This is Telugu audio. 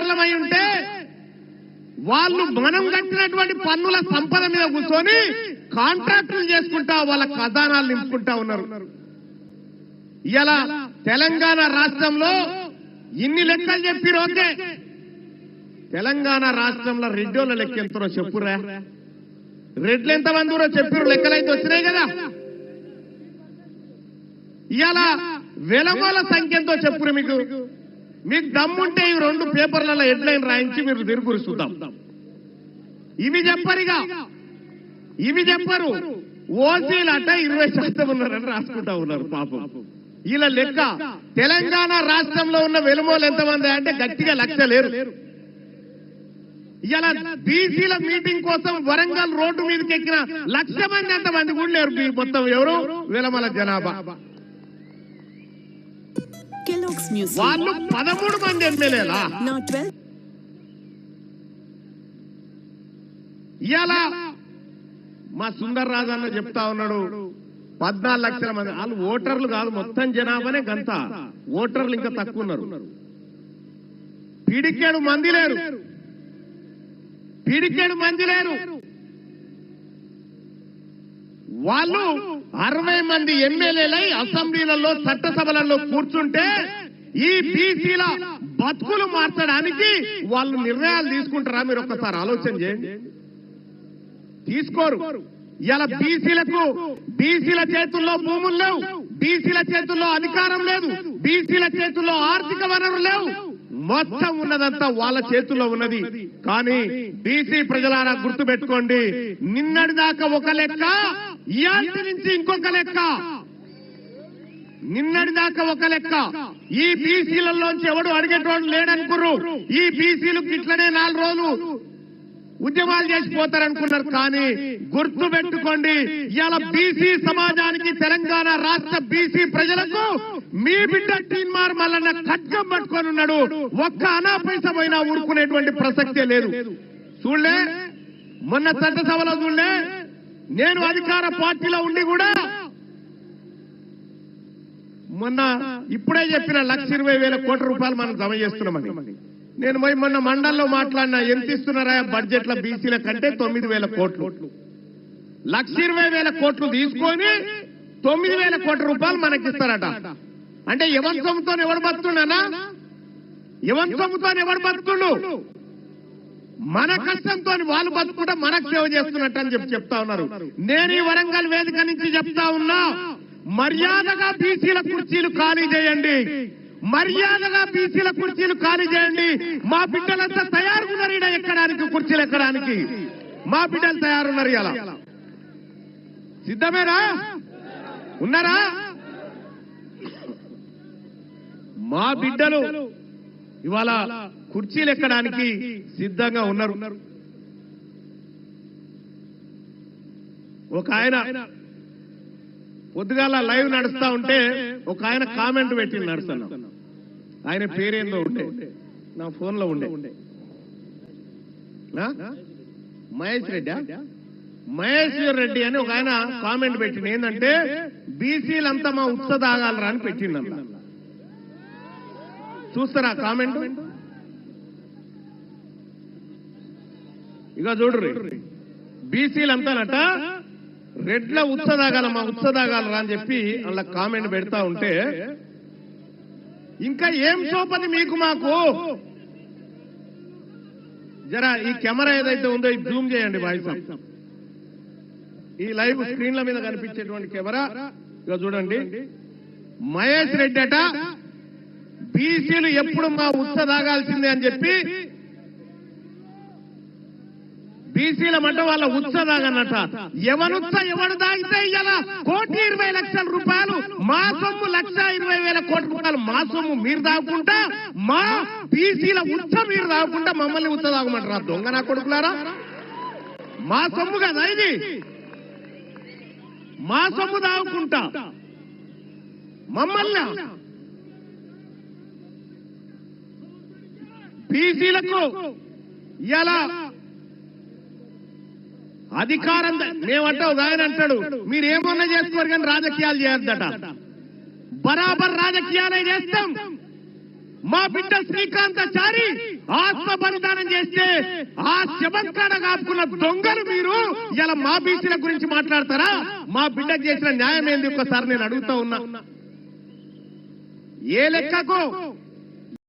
పెట్టుబడిదారులమై ఉంటే వాళ్ళు మనం కట్టినటువంటి పన్నుల సంపద మీద కూర్చొని కాంట్రాక్టులు చేసుకుంటా వాళ్ళ ఖజానాలు నింపుకుంటా ఉన్నారు. ఇలా తెలంగాణ రాష్ట్రంలో ఇన్ని లెక్కలు చెప్పిరు. ఓకే, తెలంగాణ రాష్ట్రంలో రెడ్డోళ్ళ లెక్క ఎంతరో చెప్పురా. రెడ్లు ఎంతమంది ఊరో చెప్పిరు, లెక్కలైతే వచ్చినాయి కదా. ఇలా వెలమోల సంఖ్య ఎంతో చెప్పురు. మీకు దమ్ముంటే ఈ 2 పేపర్లలో హెడ్లైన్ రాయించి మీరు తిరుగురు చూద్దాం. ఇవి చెప్పరిగా, ఇవి చెప్పరు. ఓసీలట 20% ఉన్నారని రాసుకుంటా ఉన్నారు పాపం. ఇలా లెక్క తెలంగాణ రాష్ట్రంలో ఉన్న వెలుమోలు ఎంతమంది అంటే గట్టిగా 1,00,000 లేరు. ఇలా బీసీల మీటింగ్ కోసం వరంగల్ రోడ్డు మీదకి ఎక్కిన 1,00,000 మంది అంతమంది కూడా లేరు. మొత్తం ఎవరు వెలమల జనాభా. వాళ్ళు 13 మంది ఎమ్మెల్యేలా. ఇలా మా సుందర్ రాజన్న చెప్తా ఉన్నాడు 14 లక్షల మంది. వాళ్ళు ఓటర్లు కాదు, మొత్తం జనాభానే గంత. ఓటర్లు ఇంకా తక్కువ ఉన్నారు. పిడికేడు మంది లేరు, పిడికేడు మంది లేరు. వాళ్ళు 60 మంది ఎమ్మెల్యేలై అసెంబ్లీలలో చట్టసభలలో కూర్చుంటే ఈ బీసీల బతుకులు మార్చడానికి వాళ్ళు నిర్ణయాలు తీసుకుంటారా? మీరు ఒక్కసారి ఆలోచన చేయండి. తీసుకోరు. ఇలా బీసీల చేతుల్లో భూములు లేవు, బీసీల చేతుల్లో అధికారం లేదు, బీసీల చేతుల్లో ఆర్థిక వనరులు లేవు. మొత్తం ఉన్నదంతా వాళ్ళ చేతుల్లో ఉన్నది. కానీ బీసీ ప్రజలారా గుర్తు పెట్టుకోండి, నిన్నటి దాకా ఒక లెక్క, ఇయాల్టి నుంచి ఇంకొక లెక్క. నిన్నటి దాకా ఒక లెక్క. ఈ బీసీలలోంచి ఎవడు అడిగేటోడు లేడనుకున్నారు. ఈ బీసీలకు ఇట్లనే 4 రోజులు ఉద్యమాలు చేసిపోతారనుకున్నారు. కానీ గుర్తు పెట్టుకోండి, ఇవాళ బీసీ సమాజానికి, తెలంగాణ రాష్ట్ర బీసీ ప్రజలకు మీ బిడ్డ టీన్మార్ మల్లన్న ఖడ్గం పట్టుకొని ఉన్నాడు. ఒక్క అనా పైసా పోయినా ఊరుకునేటువంటి ప్రసక్తే లేదు. చూడలే మొన్న చట్టసభలో చూడలే, నేను అధికార పార్టీలో ఉండి కూడా మొన్న ఇప్పుడే చెప్పిన 1,20,000 కోట్ల రూపాయలు మనం జమ చేస్తున్నామని. నేను మొన్న మండల్లో మాట్లాడినా, ఎంత ఇస్తున్నారా బడ్జెట్ల బీసీల కంటే 9,000 కోట్లు. 1,20,000 కోట్లు తీసుకొని 9,000 కోట్ల రూపాయలు మనకిస్తారట. అంటే ఎవరి సొమ్ముతో ఎవడు బతుకున్నానా? ఎవరి సొమ్ముతో ఎవడు బతుకుడు? మన కష్టంతో వాళ్ళు బతుకుంటే మనకు సేవ చేస్తున్నట్టు అని చెప్తా ఉన్నారు. నేను ఈ వరంగల్ వేదిక నుంచి చెప్తా ఉన్నా, మర్యాదగా బీసీల కుర్చీలు ఖాళీ చేయండి, మర్యాదగా బీసీల కుర్చీలు ఖాళీ చేయండి. మా బిడ్డలంతా తయారున్నారు ఈడ ఎక్కడానికి, కుర్చీలు ఎక్కడానికి మా బిడ్డలు తయారున్నారు. ఇలా సిద్ధమేనా? ఉన్నారా? మా బిడ్డలు ఇవాళ కుర్చీలు ఎక్కడానికి సిద్ధంగా ఉన్నారు. ఒక ఆయన పొద్దుగాల లైవ్ నడుస్తా ఉంటే ఒక ఆయన కామెంట్ పెట్టి నడుస్తున్నా. ఆయన పేరేందో ఉండే, నా ఫోన్ లో ఉండే, మహేశ్వర్ రెడ్డి అని ఒక ఆయన కామెంట్ పెట్టింది. ఏంటంటే బీసీలంతా మా ఉత్సదాగాలరా అని పెట్టిందన్న. చూస్తారా కామెంట్? ఇక చూడరు, బీసీలంతానట రెడ్ల ఉత్సదాగాల, మా ఉత్సదాగాలరా అని చెప్పి అలా కామెంట్ పెడతా ఉంటే, ఇంకా ఏం సోపది మీకు మాకు? జరా ఈ కెమెరా ఏదైతే ఉందో ఇది జూమ్ చేయండి వాయిస్. ఈ లైవ్ స్క్రీన్ల మీద కనిపించేటువంటి కెమెరా ఇక చూడండి. మహేష్ రెడ్డి అట బీసీలు ఎప్పుడు మా ఉత్సదాగాల్సిందే అని చెప్పి, బీసీల మంట వాళ్ళ ఉత్సదాగన్నట. ఎవడు దాగితే ఇలా 1,20,00,000 రూపాయలు మా సొమ్ము, 1,20,000 కోట్ల రూపాయలు మా సొమ్ము మీరు దాగుకుంటా, మా బీసీల ఉత్స మీరు దాగుకుంటా మమ్మల్ని ఉత్స దాగమంటారా? దొంగ నా కొడుకులారా, మా సొమ్ము కదా ఇది, మా సొమ్ము దాగుకుంటా మమ్మల్ని. బీసీలకు ఇలా అధికారం మేమంటావు, ఆయన అంటాడు మీరేమన్నా చేసుకోరు కానీ రాజకీయాలు చేయొద్దట. బరాబర్ రాజకీయాలే చేస్తాం. మా బిడ్డ శ్రీకాంతాచారి ఆత్మ బలిదానం చేస్తే ఆ శవంకాడ కాపుకున్న దొంగలు మీరు ఇలా మా బీసీల గురించి మాట్లాడతారా? మా బిడ్డకు చేసిన న్యాయం ఏంది ఒక్కసారి నేను అడుగుతా ఉన్నా. ఏ లెక్కకు